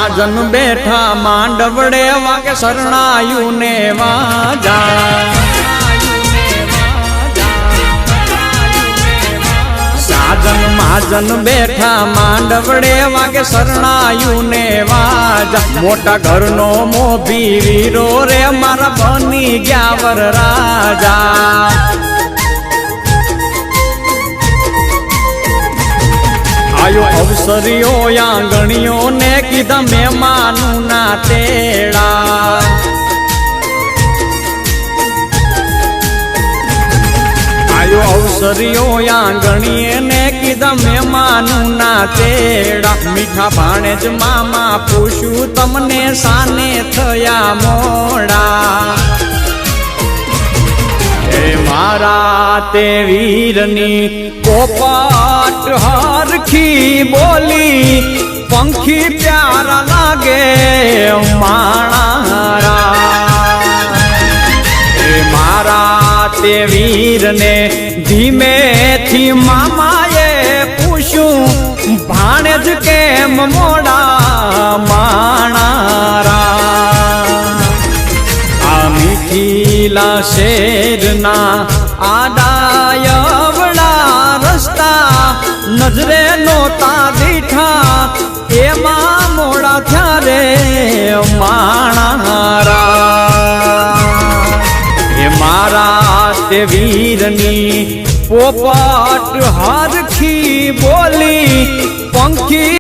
મહાજન બેઠા માંડવડે વાગે શરણાયું ને વાજા સાજન મહાજન બેઠા માંડવડે વાગે શરણાયું ને વાજા મોટા ઘરનો મોભી વીરો રે મારા બની ગયા વર રાજા આયો અવસરીઓ આંગણીઓ ને કીધા મહેમાનું ના તેડા આયો અવસરીઓ આંગણીએ ને કીધા મહેમાનું ના તેડા મીઠા ભાણે જ મામા પૂછ્યું તમને સાને થયા મોડા મારા તે વીરની પોપટ હરખી બોલી પંખી પ્યારા લાગે માણારા મારા તે વીરને ધીમેથી મામાએ પૂછ્યું ભાણે જ કેમ મોડા માણારા મીઠીલા શેરના આડાયવડા રસ્તા નજરે નોતા દીઠા એમાં મોડા થયા રે માણારા એ મારા તે વીરની પોપટ હરખી બોલી પંખી